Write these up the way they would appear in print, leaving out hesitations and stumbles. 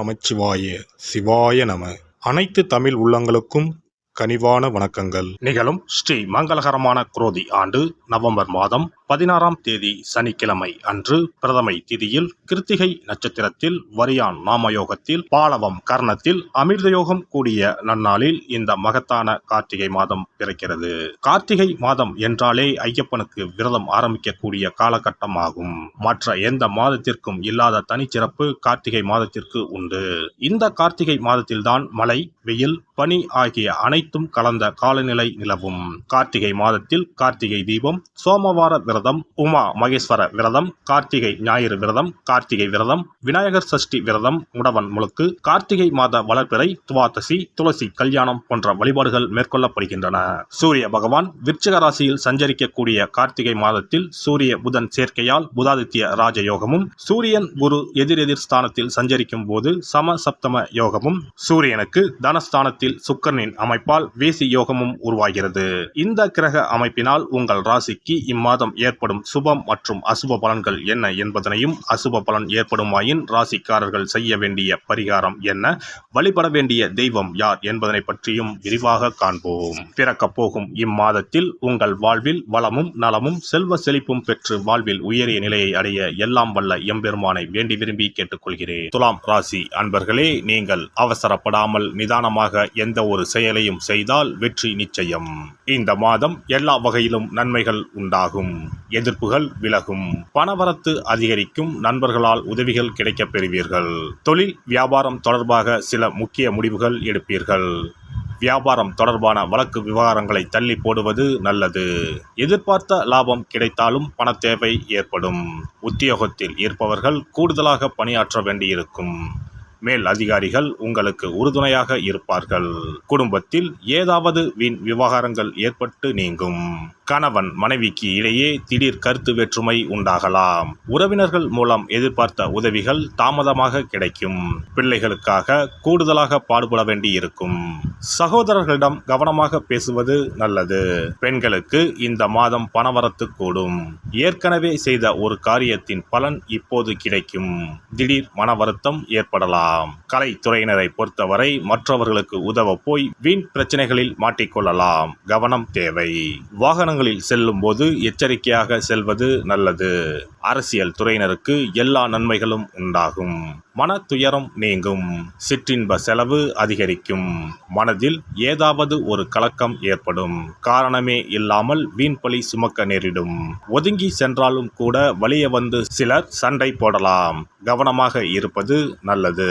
நமச்சிவாய சிவாய நம. அனைத்து தமிழ் உள்ளங்களுக்கும் கனிவான வணக்கங்கள். நிகழும் ஸ்ரீ மங்களகரமான குரோதி ஆண்டு நவம்பர் மாதம் 16ஆம் தேதி சனிக்கிழமை அன்று பிரதமை திதியில் கிருத்திகை நட்சத்திரத்தில் வரியான் நாமயோகத்தில் பாலவம் கர்ணத்தில் அமிர்தயோகம் கூடிய நன்னாளில் இந்த மகத்தான கார்த்திகை மாதம் பிறக்கிறது. கார்த்திகை மாதம் என்றாலே ஐயப்பனுக்கு விரதம் ஆரம்பிக்கக்கூடிய காலகட்டம் ஆகும். மற்ற எந்த மாதத்திற்கும் இல்லாத தனிச்சிறப்பு கார்த்திகை மாதத்திற்கு உண்டு. இந்த கார்த்திகை மாதத்தில்தான் மழை, வெயில், பனி ஆகிய அனைத்தும் கலந்த காலநிலை நிலவும். கார்த்திகை மாதத்தில் கார்த்திகை தீபம், சோமவார விரதம், உமா மகேஸ்வர விரதம், கார்த்திகை ஞாயிறு விரதம், கார்த்திகை விரதம், விநாயகர் சஷ்டி விரதம், முடவன் முழுக்கு, கார்த்திகை மாத வளர்பிறை, துவாதசி, துளசி கல்யாணம் போன்ற வழிபாடுகள் மேற்கொள்ளப்படுகின்றன. சூரிய பகவான் விருச்சிக ராசியில் சஞ்சரிக்கக்கூடிய கார்த்திகை மாதத்தில் சூரிய புதன் சேர்க்கையால் புதாதித்ய ராஜயோகமும், சூரியன் குரு எதிரெதிர் ஸ்தானத்தில் சஞ்சரிக்கும் போது சம சப்தம யோகமும், சூரியனுக்கு தனஸ்தானத்தில் சுக்கிரனின் அமைப்பால் வேசி யோகமும் உருவாகிறது. இந்த கிரக அமைப்பினால் உங்கள் ராசிக்கு இம்மாதம் ஏற்படும் சுபம் மற்றும் அசுப பலன்கள் என்ன என்பதனையும், அசுப பலன் ஏற்படுமாயின் ராசிக்காரர்கள் செய்ய வேண்டிய பரிகாரம் என்ன, வழிபட வேண்டிய தெய்வம் யார் என்பதனை பற்றியும் விரிவாக காண்போம். பிறக்கப் போகும் இம்மாதத்தில் உங்கள் வாழ்வில் வளமும் நலமும் செல்வ செழிப்பும் பெற்று வாழ்வில் உயரிய நிலையை அடைய எல்லாம் வல்ல எம்பெருமானை வேண்டி விரும்பி கேட்டுக்கொள்கிறேன். துலாம் ராசி அன்பர்களே, நீங்கள் அவசரப்படாமல் நிதானமாக எந்த ஒரு செயலையும் செய்தால் வெற்றி நிச்சயம். இந்த மாதம் எல்லா வகையிலும் நன்மைகள் உண்டாகும். எதிர்ப்புகள் விலகும். பணவரத்து அதிகரிக்கும். நண்பர்களால் உதவிகள் கிடைக்கப் பெறுவீர்கள். தொழில் வியாபாரம் தொடர்பாக சில முக்கிய முடிவுகள் எடுப்பீர்கள். வியாபாரம் தொடர்பான வழக்கு விவகாரங்களை தள்ளி போடுவது நல்லது. எதிர்பார்த்த லாபம் கிடைத்தாலும் பண தேவை ஏற்படும். உத்தியோகத்தில் இருப்பவர்கள் கூடுதலாக பணியாற்ற வேண்டியிருக்கும். மேல் அதிகாரிகள் உங்களுக்கு உறுதுணையாக இருப்பார்கள். குடும்பத்தில் ஏதாவது வீண் விவகாரங்கள் ஏற்பட்டு நீங்கும். கணவன் மனைவிக்கு இடையே திடீர் கருத்து வேற்றுமை உண்டாகலாம். உறவினர்கள் மூலம் எதிர்பார்த்த உதவிகள் தாமதமாக கிடைக்கும். பிள்ளைகளுக்காக கூடுதலாக பாடுபட வேண்டி இருக்கும். சகோதரர்களிடம் கவனமாக பேசுவது நல்லது. பெண்களுக்கு இந்த மாதம் பணவரத்து கூடும். ஏற்கனவே செய்த ஒரு காரியத்தின் பலன் இப்போது கிடைக்கும். திடீர் மன வருத்தம் ஏற்படலாம். கலைத்துறையினரை பொறுத்தவரை மற்றவர்களுக்கு உதவ போய் வீண் பிரச்சனைகளில் மாட்டிக்கொள்ளலாம். கவனம் தேவை. வாகனங்களில் செல்லும் போது எச்சரிக்கையாக செல்வது நல்லது. அரசியல் துறையினருக்கு எல்லா நன்மைகளும் உண்டாகும். மன துயரம் நீங்கும். சிற்றின்ப செலவு அதிகரிக்கும். மனதில் ஏதாவது ஒரு கலக்கம் ஏற்படும். காரணமே இல்லாமல் வீண்பழி சுமக்க நேரிடும். ஒதுங்கி சென்றாலும் கூட வலிய வந்து சிலர் சண்டை போடலாம். கவனமாக இருப்பது நல்லது.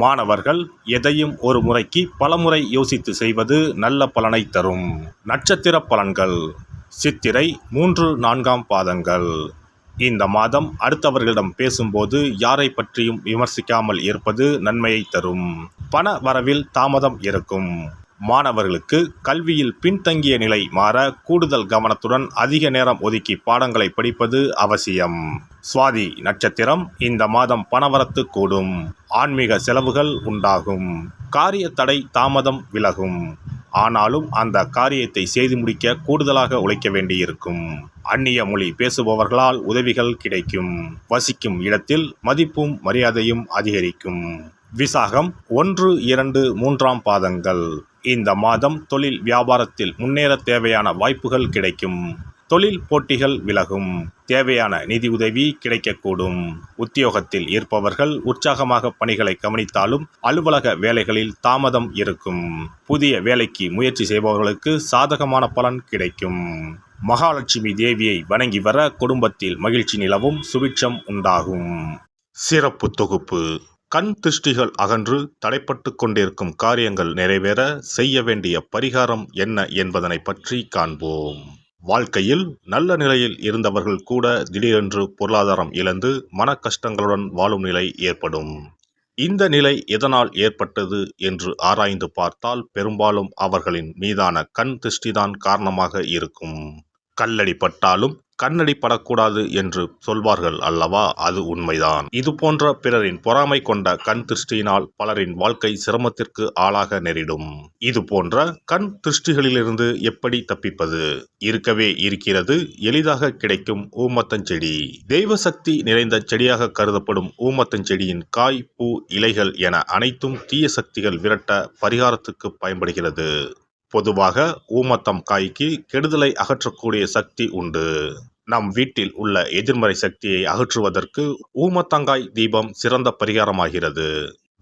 மாணவர்கள் எதையும் ஒரு முறைக்கு பலமுறை யோசித்து செய்வது நல்ல பலனை தரும். நட்சத்திர பலன்கள். சித்திரை 3, 4ஆம் பாதங்கள். இந்த மாதம் அடுத்தவர்களிடம் பேசும்போது யாரை பற்றியும் விமர்சிக்காமல் இருப்பது நன்மையை தரும். பண வரவில் தாமதம் இருக்கும். மாணவர்களுக்கு கல்வியில் பின்தங்கிய நிலை மாற கூடுதல் கவனத்துடன் அதிக நேரம் ஒதுக்கி பாடங்களை படிப்பது அவசியம். சுவாதி நட்சத்திரம். இந்த மாதம் பணவரத்து கூடும். ஆன்மீக செலவுகள் உண்டாகும். காரிய தடை தாமதம் விலகும். ஆனாலும் அந்த காரியத்தை செய்து முடிக்க கூடுதலாக உழைக்க வேண்டியிருக்கும். அந்நிய மொழி பேசுபவர்களால் உதவிகள் கிடைக்கும். வசிக்கும் இடத்தில் மதிப்பும் மரியாதையும் அதிகரிக்கும். விசாகம் 1, 2, 3ஆம் பாதங்கள். இந்த மாதம் தொழில் வியாபாரத்தில் முன்னேற தேவையான வாய்ப்புகள் கிடைக்கும். தொழில் போட்டிகள் விலகும். தேவையான நிதி உதவி கிடைக்கக்கூடும். உத்தியோகத்தில் இருப்பவர்கள் உற்சாகமாக பணிகளை கவனித்தாலும் அலுவலக வேலைகளில் தாமதம் இருக்கும். புதிய வேலைக்கு முயற்சி செய்பவர்களுக்கு சாதகமான பலன் கிடைக்கும். மகாலட்சுமி தேவியை வணங்கி வர குடும்பத்தில் மகிழ்ச்சி நிலவும். சுபிட்சம் உண்டாகும். சிறப்பு தொகுப்பு. கண் திருஷ்டிகள் அகன்று தடைப்பட்டு கொண்டிருக்கும் காரியங்கள் நிறைவேற செய்ய வேண்டிய பரிகாரம் என்ன என்பதனை பற்றி காண்போம். வாழ்க்கையில் நல்ல நிலையில் இருந்தவர்கள் கூட திடீரென்று பொருளாதாரம் இழந்து மன கஷ்டங்களுடன் வாழும் நிலை ஏற்படும். இந்த நிலை எதனால் ஏற்பட்டது என்று ஆராய்ந்து பார்த்தால் பெரும்பாலும் அவர்களின் மீதான கண் திருஷ்டிதான் காரணமாக இருக்கும். கல்லடி பட்டாலும் கண்ணடி படக்கூடாது என்று சொல்வார்கள் அல்லவா, அது உண்மைதான். இது போன்ற பிறரின் பொறாமை கொண்ட கண் திருஷ்டியினால் பலரின் வாழ்க்கை சிரமத்திற்கு ஆளாக நேரிடும். இது போன்ற கண் திருஷ்டிகளிலிருந்து எப்படி தப்பிப்பது? இருக்கவே இருக்கிறது எளிதாக கிடைக்கும் ஊமத்தஞ்செடி. தெய்வ சக்தி நிறைந்த செடியாக கருதப்படும் ஊமத்தஞ்செடியின் காய், பூ, இலைகள் என அனைத்தும் தீய சக்திகள் விரட்ட பரிகாரத்துக்கு பயன்படுகிறது. பொதுவாக ஊமத்தம் காய்க்கு கெடுதலை அகற்றக்கூடிய சக்தி உண்டு. நம் வீட்டில் உள்ள எதிர்மறை சக்தியை அகற்றுவதற்கு ஊமத்தங்காய் தீபம் சிறந்த பரிகாரமாகிறது.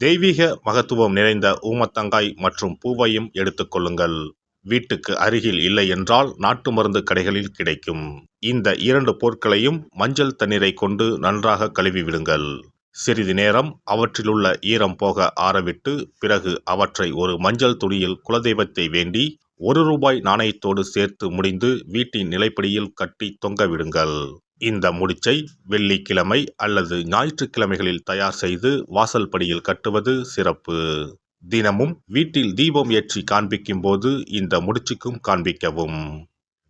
தெய்வீக மகத்துவம் நிறைந்த ஊமத்தங்காய் மற்றும் பூவையும் எடுத்துக்கொள்ளுங்கள். வீட்டுக்கு அருகில் இல்லை என்றால் நாட்டு மருந்து கடைகளில் கிடைக்கும். இந்த 2 பொருட்களையும் மஞ்சள் தண்ணீரை கொண்டு நன்றாக கழுவி விடுங்கள். சிறிது நேரம் அவற்றிலுள்ள ஈரம் போக ஆறவிட்டு பிறகு அவற்றை ஒரு மஞ்சள் துணியில் குலதெய்வத்தை வேண்டி ₹1 நாணயத்தோடு சேர்த்து முடிந்து வீட்டின் நிலைப்படியில் கட்டி தொங்க விடுங்கள். இந்த முடிச்சை வெள்ளிக்கிழமை அல்லது ஞாயிற்றுக்கிழமைகளில் தயார் செய்து வாசல் படியில் கட்டுவது சிறப்பு. தினமும் வீட்டில் தீபம் ஏற்றி காண்பிக்கும் போது இந்த முடிச்சுக்கும் காண்பிக்கவும்.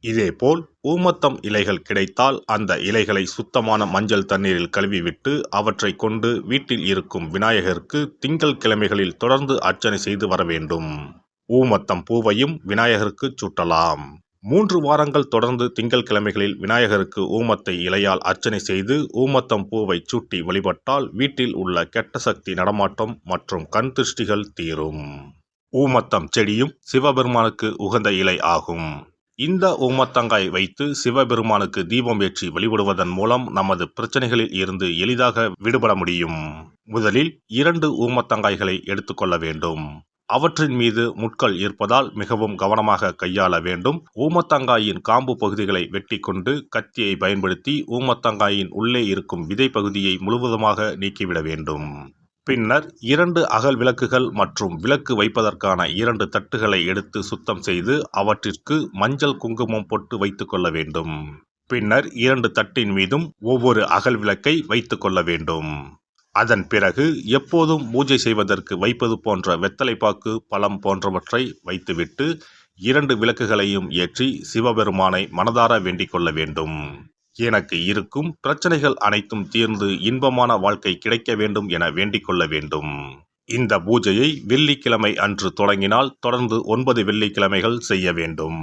இதேபோல் ஊமத்தம் இலைகள் கிடைத்தால் அந்த இலைகளை சுத்தமான மஞ்சள் தண்ணீரில் கழுவிவிட்டு அவற்றை கொண்டு வீட்டில் இருக்கும் விநாயகருக்கு திங்கள் கிழமைகளில் தொடர்ந்து அர்ச்சனை செய்து வர வேண்டும். ஊமத்தம் பூவையும் விநாயகருக்கு சூட்டலாம். 3 வாரங்கள் தொடர்ந்து திங்கள் கிழமைகளில் விநாயகருக்கு ஊமத்தை இலையால் அர்ச்சனை செய்து ஊமத்தம் பூவை சூட்டி வழிபட்டால் வீட்டில் உள்ள கெட்ட சக்தி நடமாட்டம் மற்றும் கண் திருஷ்டிகள் தீரும். ஊமத்தம் செடியும் சிவபெருமானுக்கு உகந்த இலை ஆகும். இந்த ஊமத்தங்காய் வைத்து சிவபெருமானுக்கு தீபம் ஏற்றி வழிபடுவதன் மூலம் நமது பிரச்சனைகளில் இருந்து எளிதாக விடுபட முடியும். முதலில் 2 ஊமத்தங்காய்களை எடுத்துக்கொள்ள வேண்டும். அவற்றின் மீது முட்கள் இருப்பதால் மிகவும் கவனமாக கையாள வேண்டும். ஊமத்தங்காயின் காம்பு பகுதிகளை வெட்டி கொண்டு கத்தியை பயன்படுத்தி ஊமத்தங்காயின் உள்ளே இருக்கும் விதை பகுதியை முழுவதுமாக நீக்கிவிட வேண்டும். பின்னர் 2 அகல் விளக்குகள் மற்றும் விளக்கு வைப்பதற்கான 2 தட்டுகளை எடுத்து சுத்தம் செய்து அவற்றிற்கு மஞ்சள் குங்குமம் பொட்டு வைத்துக் கொள்ள வேண்டும். பின்னர் 2 தட்டின் மீதும் ஒவ்வொரு அகல் விளக்கை வைத்துக் கொள்ள வேண்டும். அதன் பிறகு எப்போதும் பூஜை செய்வதற்கு வைப்பது போன்ற வெத்தலைப்பாக்கு, பழம் போன்றவற்றை வைத்துவிட்டு 2 விளக்குகளையும் ஏற்றி சிவபெருமானை மனதார வேண்டிக் கொள்ள வேண்டும். எனக்கு இருக்கும் பிரச்சனைகள் அனைத்தும் தீர்ந்து இன்பமான வாழ்க்கை கிடைக்க வேண்டும் என வேண்டிக் கொள்ள வேண்டும். இந்த பூஜையை வெள்ளிக்கிழமை அன்று தொடங்கினால் தொடர்ந்து 9 வெள்ளிக்கிழமைகள் செய்ய வேண்டும்.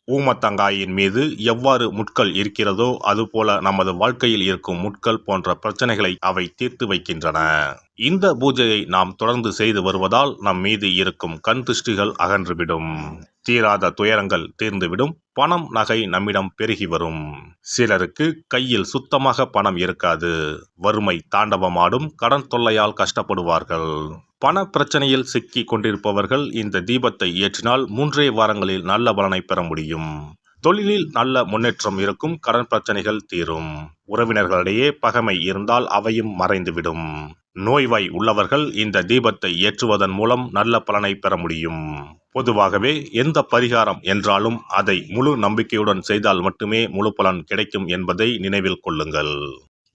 ஊமத்தங்காயின் மீது எவ்வாறு முட்கள் இருக்கிறதோ அதுபோல நமது வாழ்க்கையில் இருக்கும் முட்கள் போன்ற பிரச்சனைகளை அவை தீர்த்து வைக்கின்றன. இந்த பூஜையை நாம் தொடர்ந்து செய்து வருவதால் நம் மீது இருக்கும் கண் திருஷ்டிகள் அகன்றுவிடும். தீராத துயரங்கள் தீர்ந்துவிடும். பணம், நகை நம்மிடம் பெருகி வரும். சிலருக்கு கையில் சுத்தமாக பணம் இருக்காது. வறுமை தாண்டவமாடும். கடன் தொல்லையால் கஷ்டப்படுவார்கள். பண பிரச்சனையில் சிக்கி கொண்டிருப்பவர்கள் இந்த தீபத்தை ஏற்றினால் 3 வாரங்களில் நல்ல பலனை பெற முடியும். தொழிலில் நல்ல முன்னேற்றம் இருக்கும். கடன் பிரச்சனைகள் தீரும். உறவினர்களிடையே பகைமை இருந்தால் அவையும் மறைந்துவிடும். நோய்வாய் உள்ளவர்கள் இந்த தீபத்தை ஏற்றுவதன் மூலம் நல்ல பலனை பெற முடியும். பொதுவாகவே எந்த பரிகாரம் என்றாலும் அதை முழு நம்பிக்கையுடன் செய்தால் மட்டுமே முழு பலன் கிடைக்கும் என்பதை நினைவில் கொள்ளுங்கள்.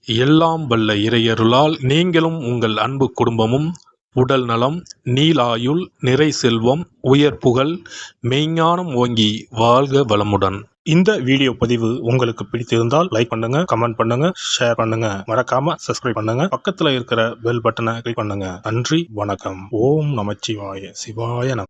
எல்லாம் வல்ல இறையருளால் நீங்களும் உங்கள் அன்பு குடும்பமும் உடல் நலம், நீலாயுள், நிறை செல்வம், உயர் புகழ், மெய்ஞானம் ஓங்கி வாழ்க வளமுடன். இந்த வீடியோ பதிவு உங்களுக்கு பிடித்திருந்தால் லைக் பண்ணுங்க, கமெண்ட் பண்ணுங்க, ஷேர் பண்ணுங்க. மறக்காம சப்ஸ்கிரைப் பண்ணுங்க. பக்கத்துல இருக்கிற பெல் பட்டனை கிளிக் பண்ணுங்க. நன்றி, வணக்கம். ஓம் நமச்சிவாய. சிவாய நம.